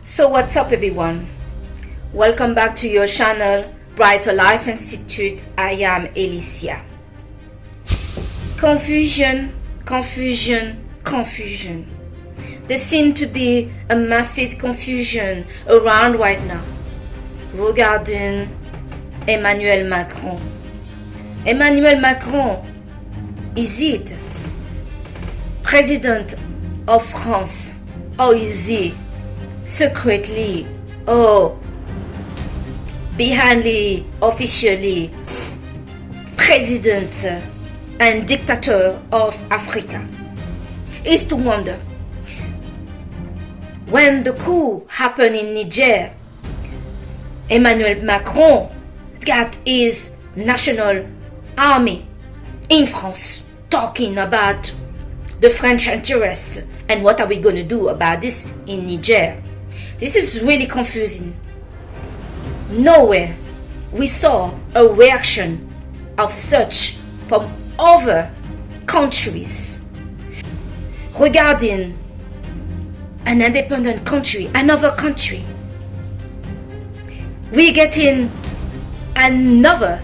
So what's up everyone? Welcome back to your channel Brighter Life Institute. I am Alicia. Confusion. There seems to be a massive confusion around right now regarding Emmanuel Macron. Emmanuel Macron, is it President of France, or is he secretly or behindly, officially President and dictator of Africa? Is to wonder. When the coup happened in Niger, Emmanuel Macron got his national army in France talking about the French interest and what are we going to do about this in Niger. This is really confusing. Nowhere we saw a reaction of such from other countries regarding an independent country, another country. We getting another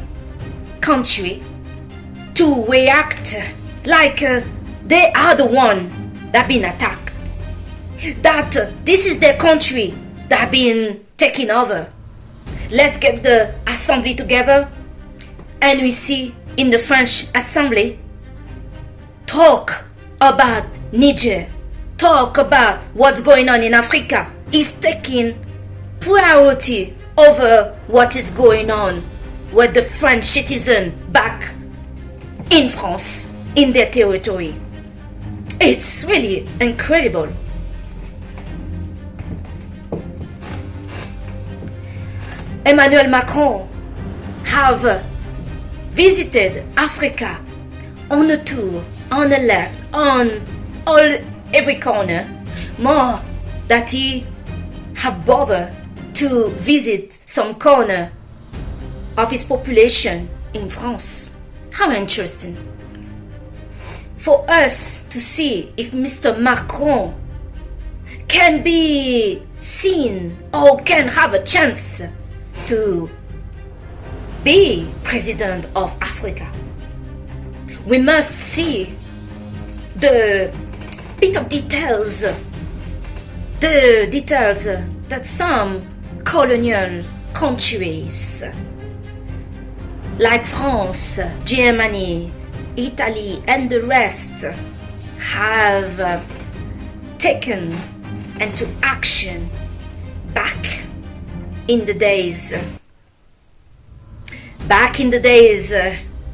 country to react like they are the one that been attacked, that this is their country that been taken over. Let's get the assembly together, and we see in the French assembly talk about Niger, talk about what's going on in Africa. Is taking priority over what is going on with the French citizen back in France, in their territory. It's really incredible. Emmanuel Macron have visited Africa on a tour, on the left, on every corner, more that he have bothered to visit some corner of his population in France. How interesting. For us to see if Mr. Macron can be seen or can have a chance to be president of Africa. We must see the bit of details, the details that some colonial countries like France, Germany, Italy and the rest have taken into action back in the days.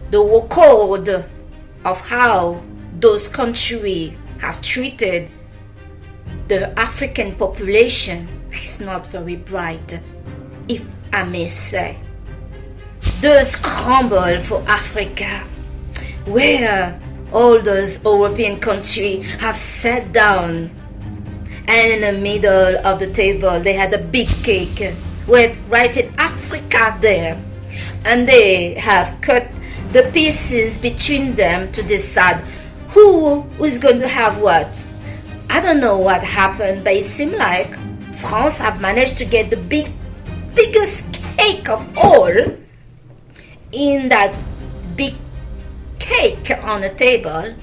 The record of how those countries have treated the African population is not very bright, if I may say. The scramble for Africa, where all those European countries have sat down, and in the middle of the table they had a big cake with writing Africa there, and they have cut the pieces between them to decide who is going to have what. I don't know what happened, but it seemed like France have managed to get the biggest cake of all in that big cake on the table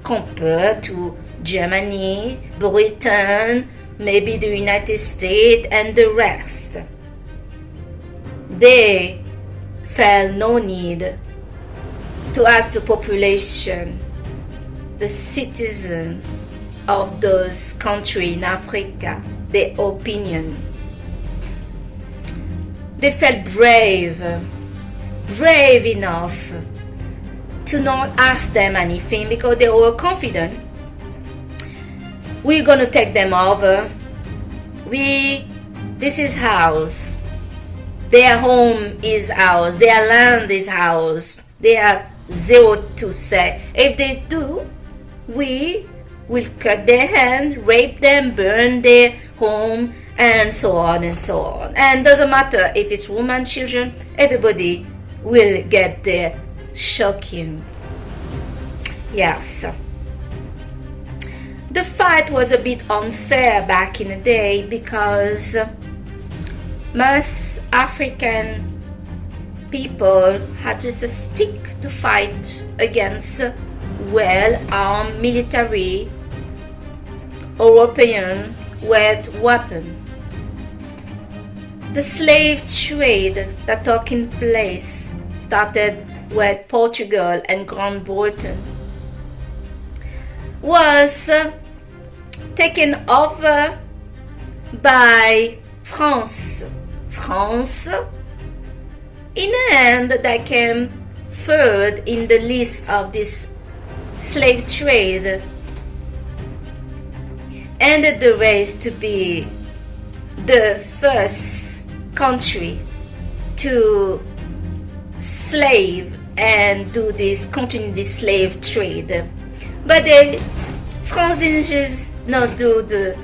compared to Germany, Britain, maybe the United States and the rest. They felt no need to ask the population, the citizen of those countries in Africa, their opinion. They felt brave enough to not ask them anything because they were confident. We're gonna take them over. This is ours. Their home is ours. Their land is ours. They have zero to say. If they do, we will cut their hand, rape them, burn their home, and so on and so on. And doesn't matter if it's women, children, everybody will get their shocking. Yes. The fight was a bit unfair back in the day because most African people had just a stick to fight against well-armed military European with weapons. The slave trade that took in place started with Portugal and Great Britain was taken over by France. In the end, they came third in the list of this slave trade, ended the race to be the first country to slave and continue this slave trade. But France didn't just not do the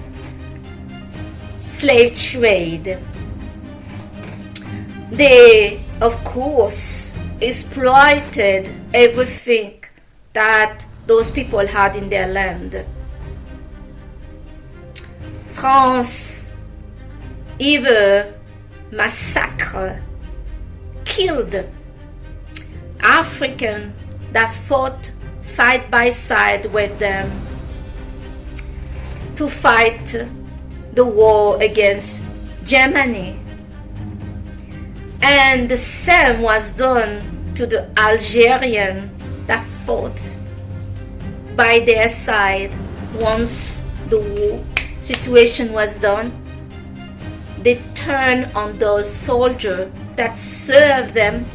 slave trade. They, of course, exploited everything that those people had in their land. France either massacred, killed Africans that fought side by side with them to fight the war against Germany. And the same was done to the Algerian that fought by their side. Once the war situation was done, they turned on those soldiers that served them,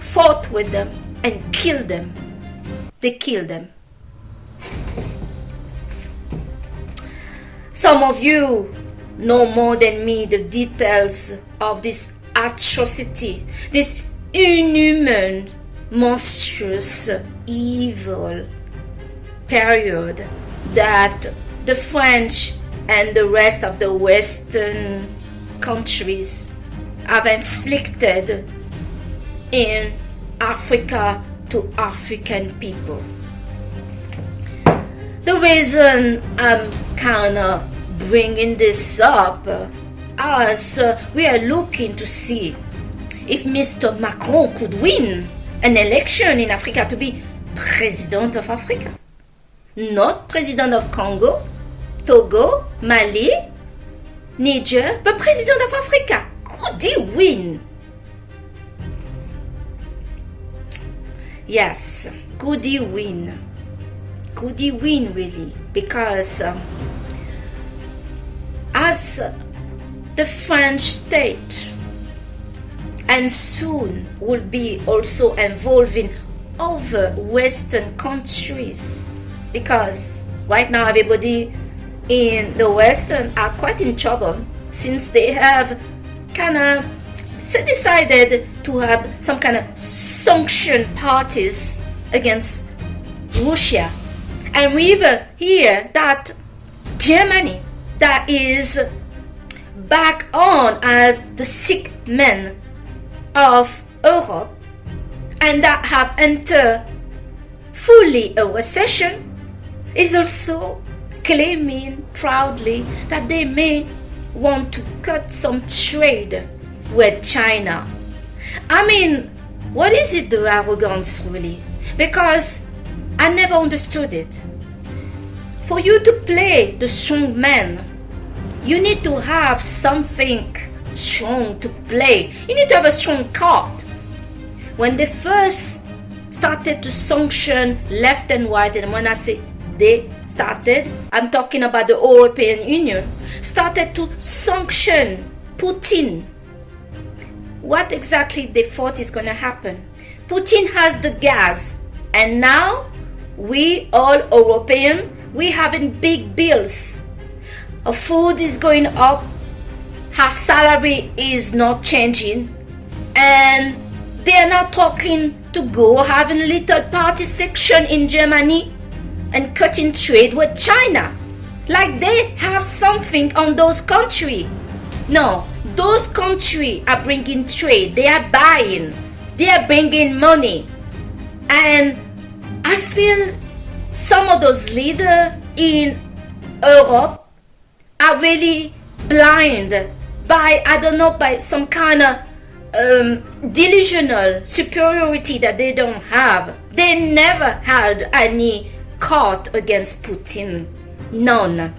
fought with them, and killed them. They killed them. Some of you know more than me the details of this atrocity, this inhuman, monstrous, evil period that the French and the rest of the Western countries have inflicted in Africa to African people. The reason I'm kind of bringing this up as we are looking to see if Mr. Macron could win an election in Africa to be president of Africa. Not president of Congo, Togo, Mali, Niger, but president of Africa. Could he win? Yes, could he win? Could he win really? Because as the French state and soon will be also involving other Western countries, because right now everybody in the Western are quite in trouble since they have kind of decided to have some kind of sanction parties against Russia. And we even hear that Germany, that is back on as the sick man of Europe, and that have entered fully a recession, is also claiming proudly that they may want to cut some trade with China. I mean, what is it, the arrogance really? Because I never understood it. For you to play the strong man, you need to have something strong to play. You need to have a strong card. When they first started to sanction left and right, and when I say they started, I'm talking about the European Union, started to sanction Putin. What exactly they thought is going to happen? Putin has the gas, and now we all European, we having big bills. Our food is going up, our salary is not changing, and they are now talking to go having a little party section in Germany and cutting trade with China. Like they have something on those countries. No, those countries are bringing trade, they are buying, they are bringing money. And I feel some of those leaders in Europe are really blind by, I don't know, by some kind of delusional superiority that they don't have. They never had any court against Putin. None.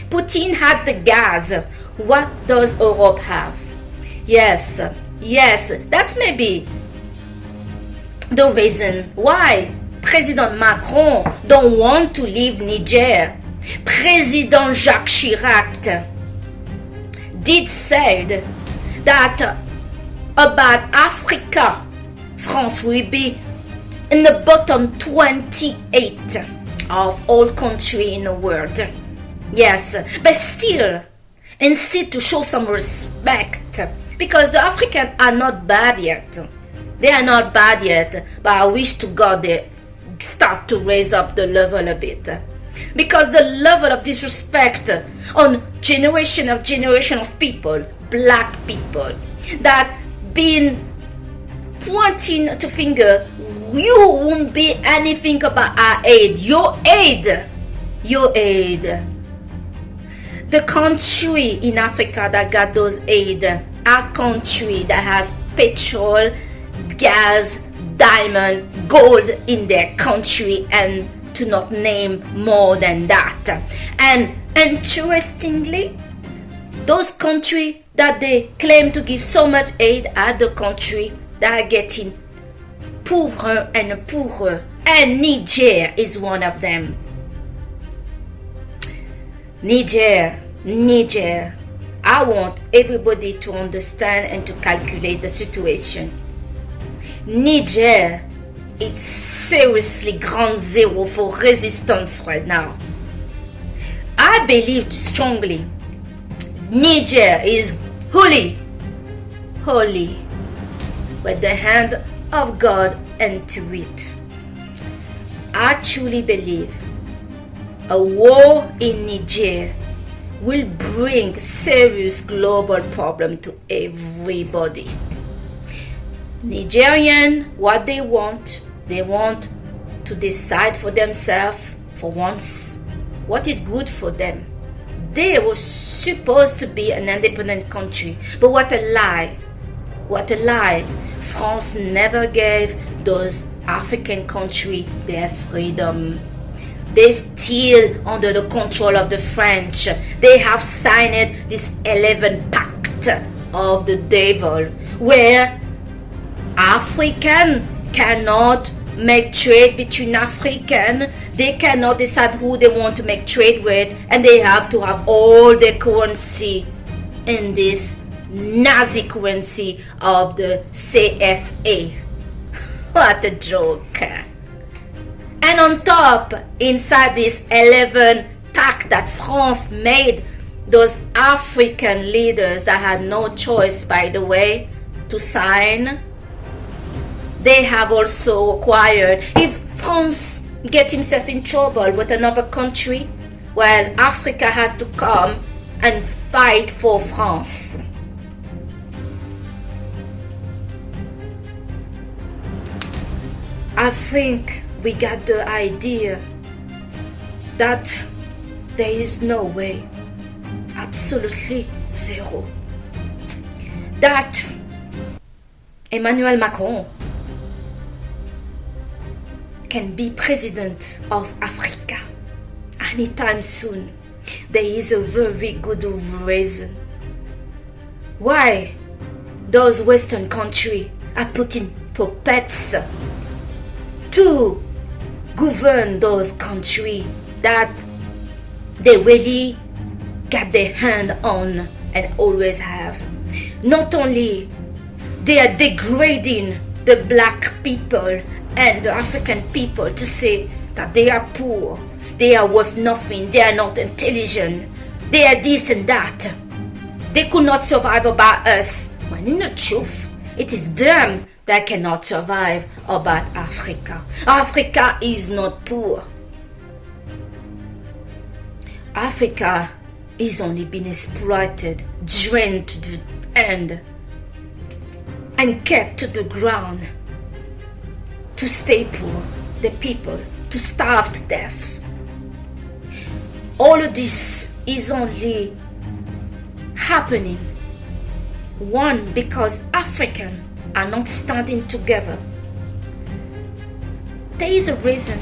Putin had the gas. What does Europe have? Yes, that's maybe the reason why President Macron don't want to leave Niger. President Jacques Chirac did say that about Africa, France will be in the bottom 28 of all countries in the world. Yes, but still, instead to show some respect, because the Africans are not bad yet. They are not bad yet, but I wish to God they start to raise up the level a bit. Because the level of disrespect on generation of people, black people, that been pointing to finger, you won't be anything about our aid. Your aid. The country in Africa that got those aid are country that has petrol, gas, diamond, gold in their country, and to not name more than that. And interestingly, those countries that they claim to give so much aid are the countries that are getting poorer and poorer, and Niger is one of them. Niger, I want everybody to understand and to calculate the situation. Niger, it's seriously ground zero for resistance right now. I believe strongly Niger is holy with the hand of God into it. I truly believe a war in Niger will bring serious global problem to everybody. Nigerian, what they want to decide for themselves for once what is good for them. They were supposed to be an independent country, but what a lie. France never gave those African countries their freedom. They still under the control of the French. They have signed this 11th pact of the devil, where African cannot make trade between African. They cannot decide who they want to make trade with, and they have to have all their currency in this Nazi currency of the CFA. What a joke. And on top, inside this 11 pact that France made, those African leaders that had no choice, by the way, to sign, they have also acquired, if France get himself in trouble with another country, well, Africa has to come and fight for France. I think we got the idea that there is no way, absolutely zero, that Emmanuel Macron can be president of Africa anytime soon. There is a very good reason why those Western countries are putting puppets to govern those countries that they really got their hand on and always have. Not only they are degrading the black people and the African people to say that they are poor, they are worth nothing, they are not intelligent, they are this and that, they could not survive about us. When in the truth, it is them that cannot survive about Africa. Africa is not poor. Africa is only been exploited, drained to the end, and kept to the ground to stay poor, the people to starve to death. all of this is only happening, one, because Africans are not standing together. There is a reason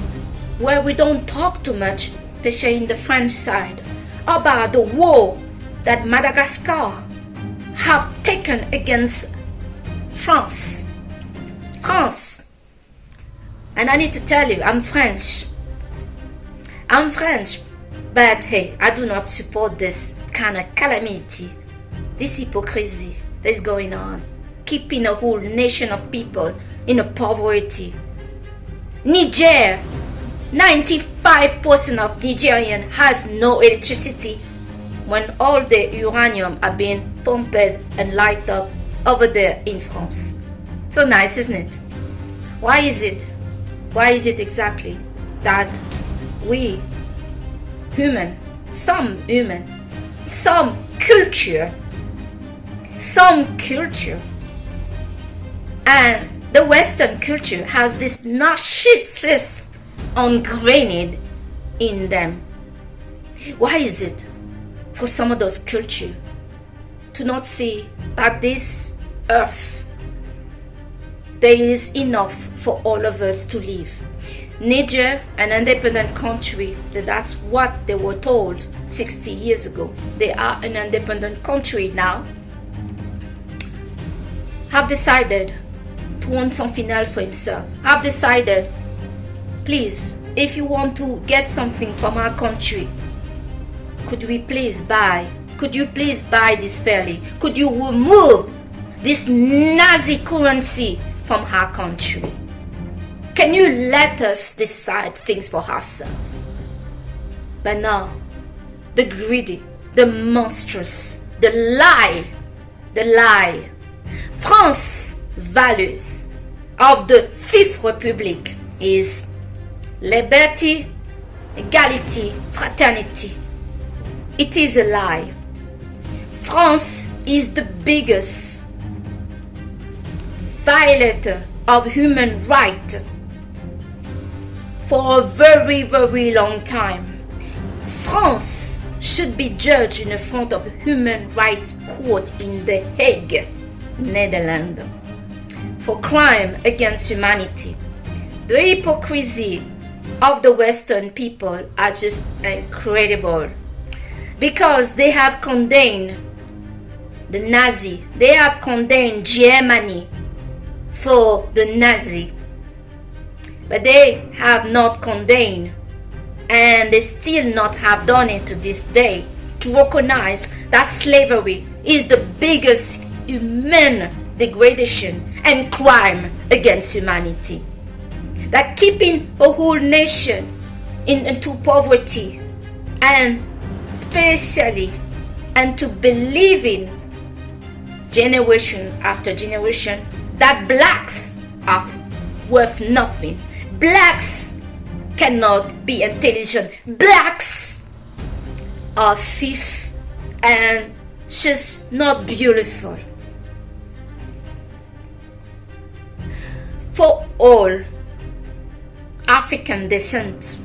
where we don't talk too much, especially in the French side, about the war that Madagascar have taken against France. And I need to tell you, I'm French, but hey, I do not support this kind of calamity, this hypocrisy that is going on, keeping a whole nation of people in a poverty. Niger, 95% of Nigerian has no electricity when all the uranium are being pumped and lighted up over there in France. So nice, isn't it? Why is it exactly that we some culture, and the Western culture has this narcissism ingrained in them? Why is it for some of those cultures to not see that this earth, there is enough for all of us to live? Niger, an independent country, that's what they were told 60 years ago. They are an independent country now, have decided to want something else for himself, have decided, please, if you want to get something from our country, could you please buy this fairly? Could you remove this Nazi currency from our country? Can you let us decide things for ourselves? But no, the greedy, the monstrous, the lie. France values of the Fifth Republic is liberty, equality, fraternity. It is a lie. France is the biggest violator of human rights for a very, very long time. France should be judged in front of Human Rights Court in The Hague, Netherlands, for crime against humanity. The hypocrisy of the Western people are just incredible, because they have condemned the Nazi, they have condemned Germany for the Nazi, but they have not condemned, and they still not have done it to this day, to recognize that slavery is the biggest human degradation and crime against humanity. That keeping a whole nation into poverty, and especially and to believing generation after generation that blacks are worth nothing. Blacks cannot be intelligent. Blacks are thieves and just not beautiful. For all African descent,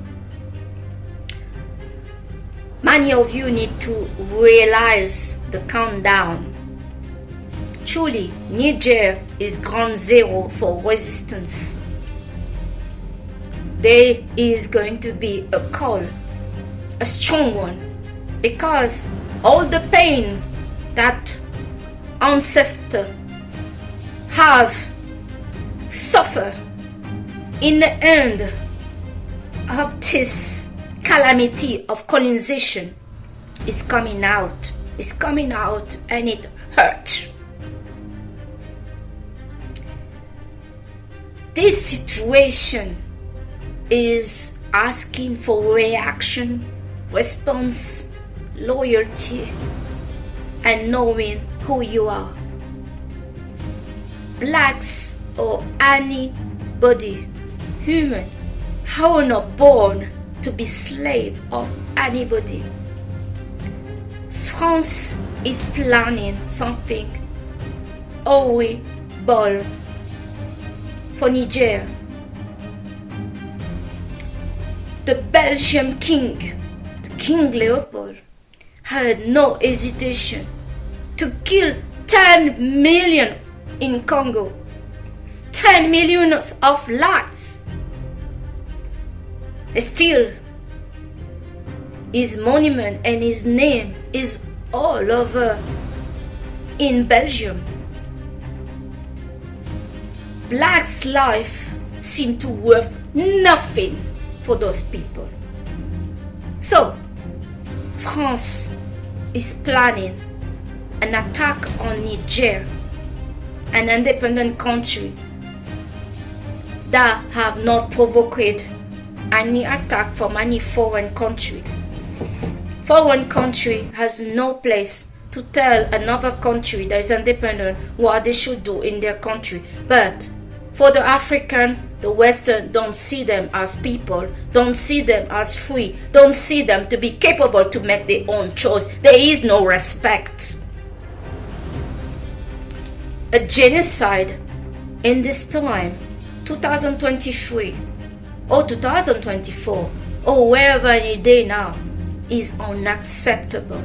many of you need to realize the countdown. Truly, Niger is ground zero for resistance. There is going to be a call, a strong one, because all the pain that ancestors have suffered in the end of this calamity of colonization is coming out. It's coming out, and it hurts. This situation is asking for reaction, response, loyalty, and knowing who you are. Blacks or anybody, human, who are not born to be slave of anybody. France is planning something horrible for Niger. The Belgian king, the King Leopold had no hesitation to kill 10 million in Congo. 10 million of lives. Still, his monument and his name is all over in Belgium. Blacks' life seem to worth nothing for those people. So, France is planning an attack on Niger, an independent country that have not provoked any attack from any foreign country. Foreign country has no place to tell another country that is independent what they should do in their country. But for the African, the Western don't see them as people, don't see them as free, don't see them to be capable to make their own choice. There is no respect. A genocide in this time, 2023 or 2024 or wherever any day now, is unacceptable.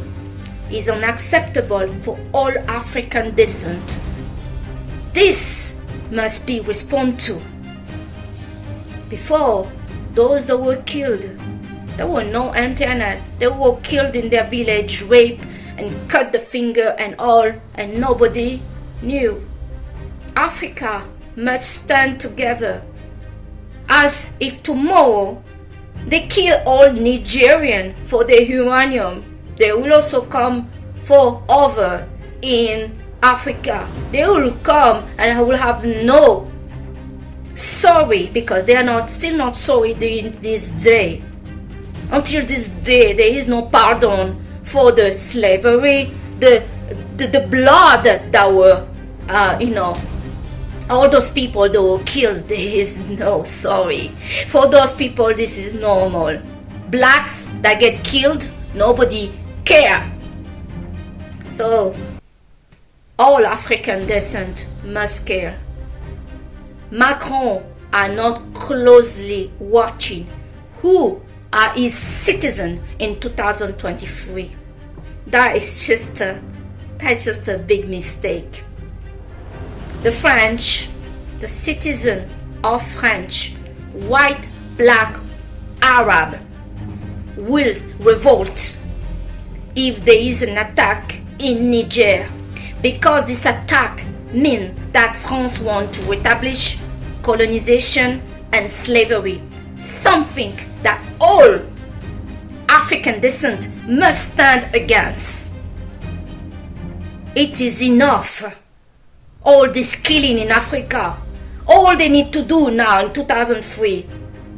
Is unacceptable for all African descent. This must be responded to. Before, those that were killed, there were no internet. They were killed in their village, raped and cut the finger and all, and nobody knew. Africa must stand together as if tomorrow they kill all Nigerian for the uranium. They will also come for over in Africa. They will come and I will have no sorry because they are still not sorry during this day. Until this day, there is no pardon for the slavery, the blood that were, all those people that were killed. There is no sorry. For those people, this is normal. Blacks that get killed, nobody care. So, all African descent must care. Macron are not closely watching who are his citizens in 2023. That's just a big mistake. The French, the citizen of French, white, black, Arab, will revolt if there is an attack in Niger, because this attack means that France wants to establish colonization and slavery, something that all African descent must stand against. It is enough. All this killing in Africa, all they need to do now in 2003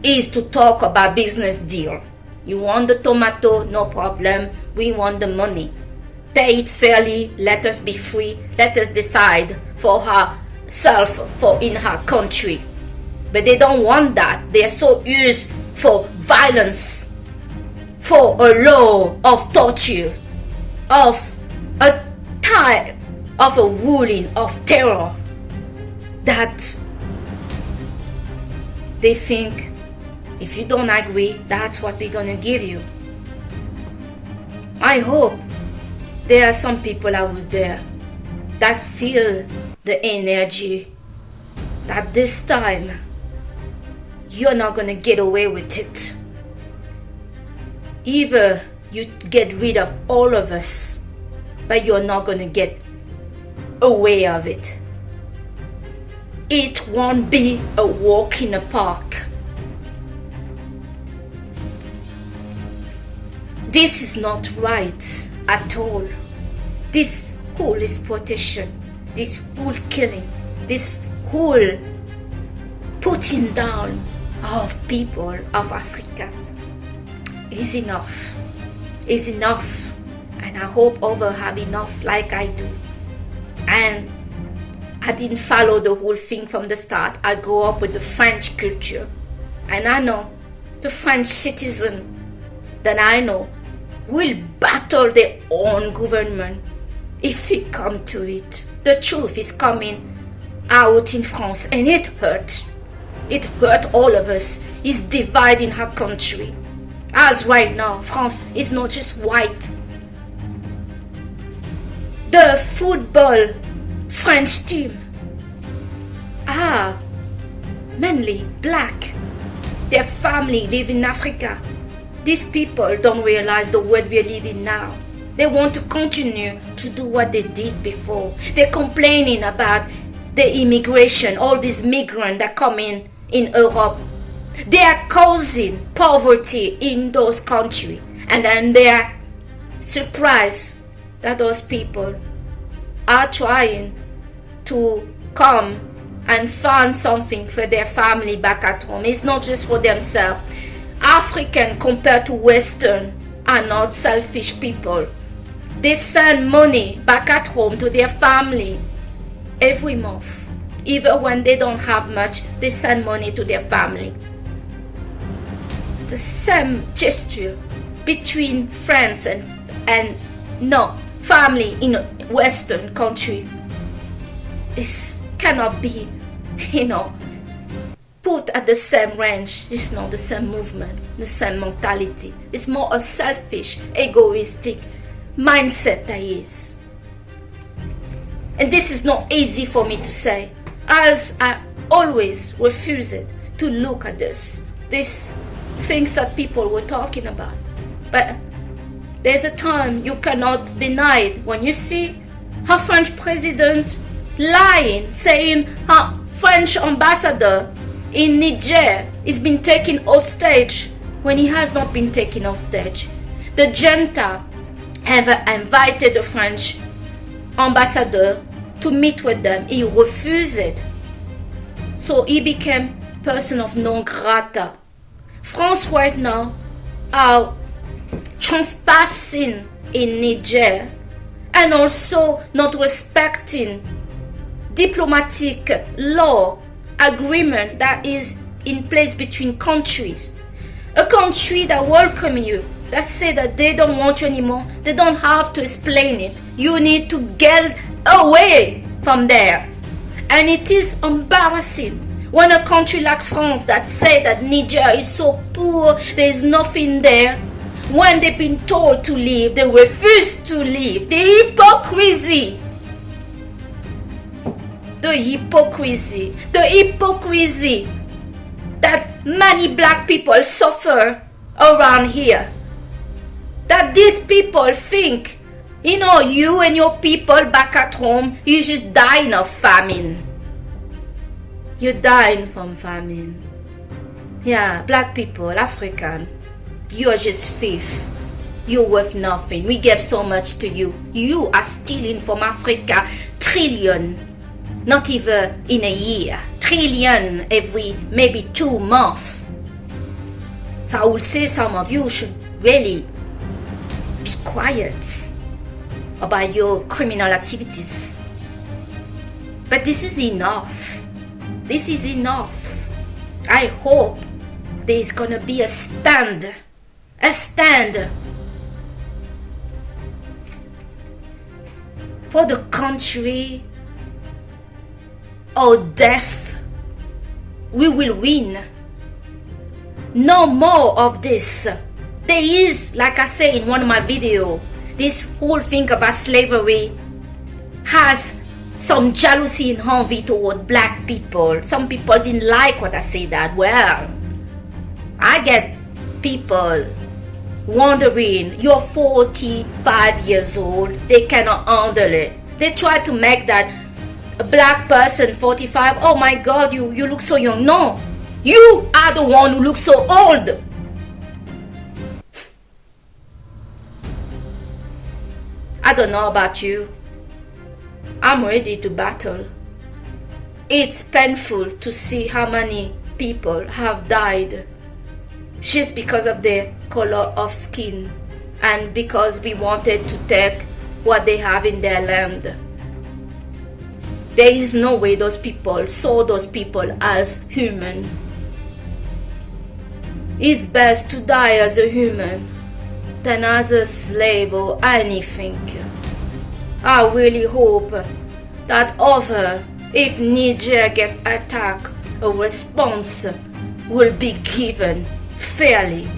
is to talk about business deal. You want the tomato? No problem. We want the money. Pay it fairly. Let us be free. Let us decide for herself, for in her country. But they don't want that. They are so used for violence, for a law of torture, of a type of a ruling of terror, that they think if you don't agree, that's what we're gonna give you. I hope there are some people out there that feel the energy that this time you're not gonna get away with it. Either you get rid of all of us, but you're not gonna get away of it. It won't be a walk in the park. This is not right at all. This whole exploitation, this whole killing, this whole putting down of people of Africa is enough. Is enough. And I hope others have enough like I do. And I didn't follow the whole thing from the start. I grew up with the French culture. And I know the French citizen that I know will battle their own government if it comes to it. The truth is coming out in France and it hurt. It hurt all of us. It's dividing our country. As right now, France is not just white. The football French team are mainly black. Their family live in Africa. These people don't realize the world we live in now. They want to continue to do what they did before. They're complaining about the immigration, all these migrants that come in Europe. They are causing poverty in those countries. And then they are surprised that those people are trying to come and find something for their family back at home. It's not just for themselves. African compared to Western are not selfish people. They send money back at home to their family every month. Even when they don't have much, they send money to their family. The same gesture between France and no family in a Western country cannot be, put at the same range. It's not the same movement, the same mentality. It's more a selfish, egoistic mindset that is. And this is not easy for me to say, as I always refused to look at these things that people were talking about. But there's a time you cannot deny it. When you see a French president lying, saying a French ambassador in Niger is being taken hostage when he has not been taken hostage. The junta have invited the French ambassador to meet with them. He refused. So he became person of non grata. France right now are trespassing in Niger and also not respecting diplomatic law agreement that is in place between countries. A country that welcome you, that say that they don't want you anymore, they don't have to explain it. You need to get away from there. And it is embarrassing when a country like France that say that Niger is so poor, there is nothing there, when they've been told to leave, they refuse to leave. The hypocrisy. The hypocrisy that many black people suffer around here. That these people think, you and your people back at home, you're just dying of famine. You're dying from famine. Yeah, black people, African, you're just thief. You're worth nothing. We gave so much to you. You are stealing from Africa trillion. Not even in a year. Trillion every maybe 2 months. So I would say some of you should really be quiet about your criminal activities. But this is enough. This is enough. I hope there is gonna be a stand. A stand for the country or death. We will win. No more of this. There is, like I say in one of my videos, this whole thing about slavery has some jealousy and envy toward black people. Some people didn't like what I say that. Well, I get people wondering, you're 45 years old, they cannot handle it. They try to make that a black person 45, oh my god, you look so young. No, you are the one who looks so old. I don't know about you. I'm ready to battle. It's painful to see how many people have died just because of their color of skin and because we wanted to take what they have in their land. There is no way those people saw those people as human. It's best to die as a human than as a slave or anything. I really hope that if Niger get attacked, a response will be given fairly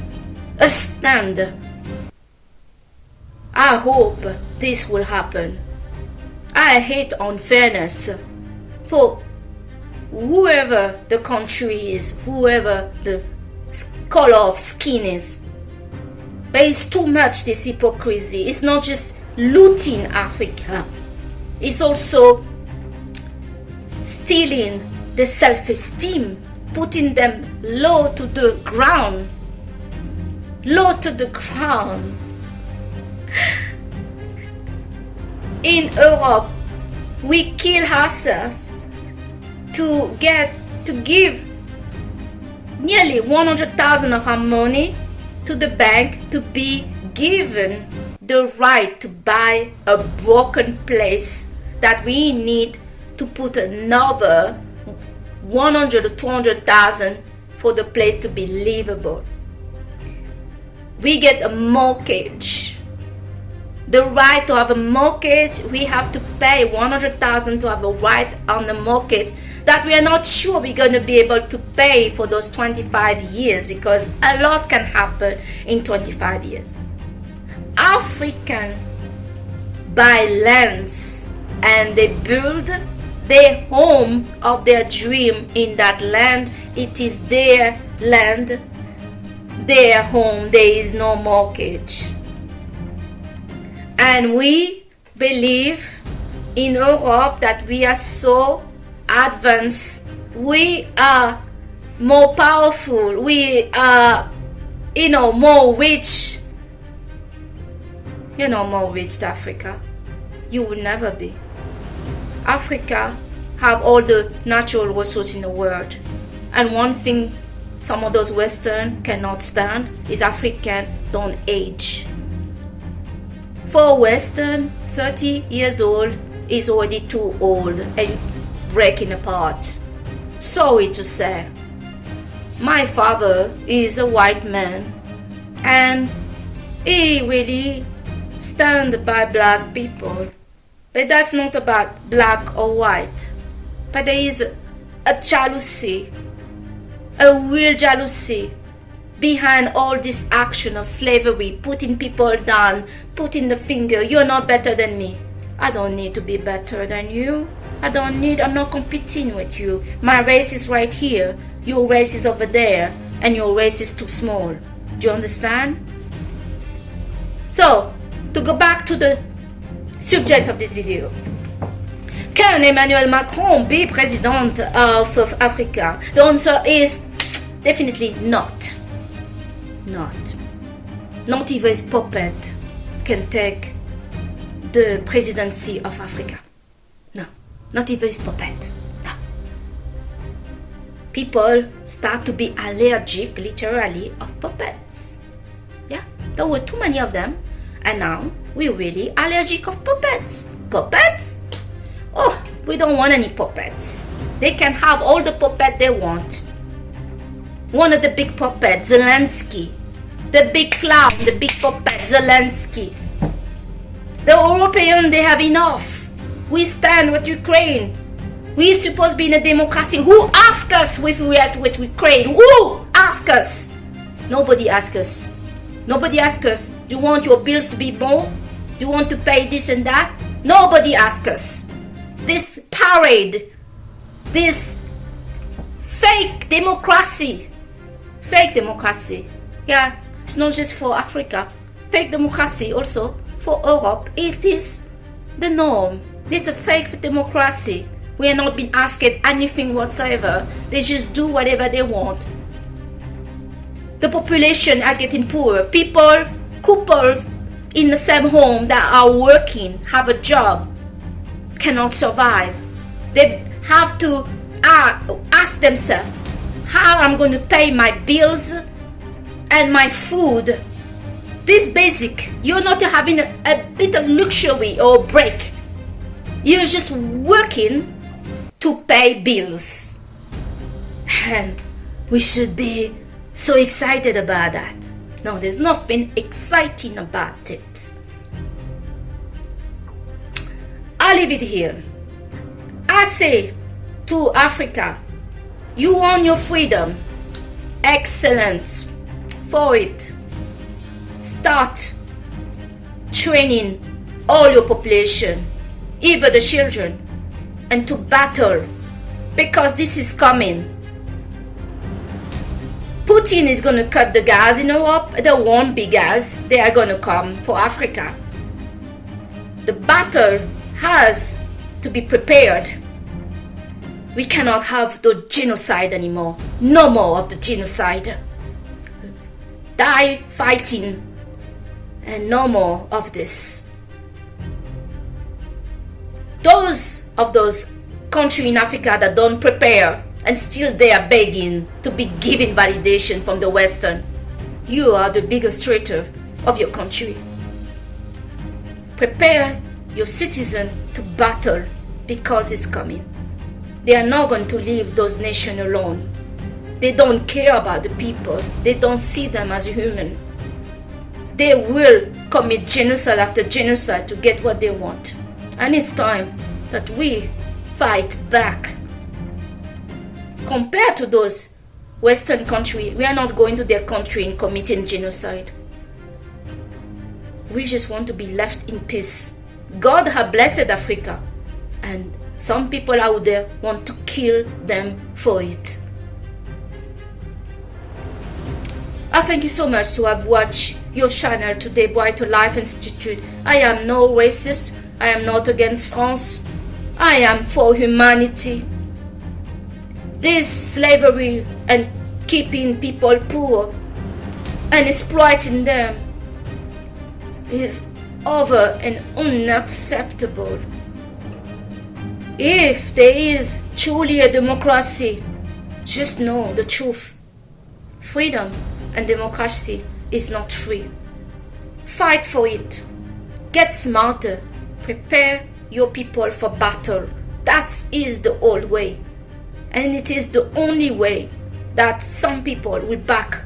a stand. I hope this will happen. I hate unfairness for whoever the country is, whoever the color of skin is. There is too much this hypocrisy. It's not just looting Africa. It's also stealing the self-esteem, putting them low to the ground. Low to the ground. In Europe, we kill ourselves to give nearly 100,000 of our money to the bank to be given the right to buy a broken place that we need to put another 100 or 200,000 for the place to be livable. We get a mortgage. The right to have a mortgage, we have to pay 100,000 to have a right on the mortgage that we are not sure we're going to be able to pay for those 25 years, because a lot can happen in 25 years. African buy lands and they build their home of their dream in that land. It is their land, their home. There is no mortgage. And we believe in Europe that we are so advanced, we are more powerful, we are, more rich. More rich than Africa. You will never be. Africa have all the natural resources in the world. And one thing some of those Western cannot stand is African don't age. For Western, 30 years old is already too old and breaking apart. Sorry to say. My father is a white man and he really stands by black people. But that's not about black or white. But there is a jealousy, a real jealousy behind all this action of slavery, putting people down, putting the finger, you're not better than me. I don't need to be better than you. I'm not competing with you. My race is right here, your race is over there, and your race is too small. Do you understand? So, to go back to the subject of this video. Can Emmanuel Macron be president of South Africa? The answer is definitely not. Not even his puppet can take the presidency of Africa. No, not even his puppet. No. People start to be allergic, literally, of puppets. Yeah, there were too many of them, and now we're really allergic of puppets. Puppets? Oh, we don't want any puppets. They can have all the puppets they want. One of the big puppets, Zelensky. The big clown, the big puppet, Zelensky. The Europeans, they have enough. We stand with Ukraine. We're supposed to be in a democracy. Who asked us if we are with Ukraine? Who asked us? Nobody asked us. Nobody asked us. Do you want your bills to be more? Do you want to pay this and that? Nobody asked us. This parade, this fake democracy. Yeah, it's not just for Africa. Fake democracy also for Europe. It is the norm. It's a fake democracy. We are not being asked anything whatsoever. They just do whatever they want. The population are getting poorer. People, couples in the same home that are working, have a job, cannot survive. They have to ask themselves, how I'm going to pay my bills and my food. This basic. You're not having a bit of luxury or break. You're just working to pay bills. And we should be so excited about that. No, there's nothing exciting about it. I'll leave it here. I say to Africa, you want your freedom. Excellent. For it. start training all your population, even the children, and to battle, because this is coming. Putin is going to cut the gas in Europe. There won't be gas. They are going to come for Africa. The battle has to be prepared. We cannot have the genocide anymore. No more of the genocide. Die fighting, and no more of this. Those countries in Africa that don't prepare and still they are begging to be given validation from the Western, you are the biggest traitor of your country. Prepare your citizens to battle, because it's coming. They are not going to leave those nations alone. They don't care about the people. They don't see them as human. They will commit genocide after genocide to get what they want. And it's time that we fight back. Compared to those Western countries, we are not going to their country and committing genocide. We just want to be left in peace. God has blessed Africa, and some people out there want to kill them for it. I thank you so much to have watched your channel today, Brighter Life Institute. I am no racist. I am not against France. I am for humanity. This slavery and keeping people poor and exploiting them is over and unacceptable. If there is truly a democracy, just know the truth. Freedom and democracy is not free. Fight for it. Get smarter. Prepare your people for battle. That is the old way. And it is the only way that some people will back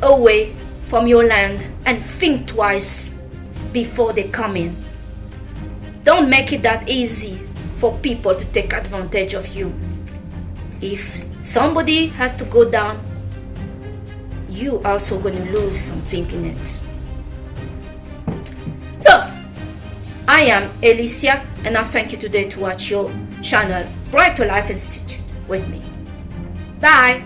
away from your land and think twice before they come in. Don't make it that easy for people to take advantage of you. If somebody has to go down, you also going to lose something in it. So, I am Alicia, and I thank you today to watch your channel Brighter Life Institute with me. Bye.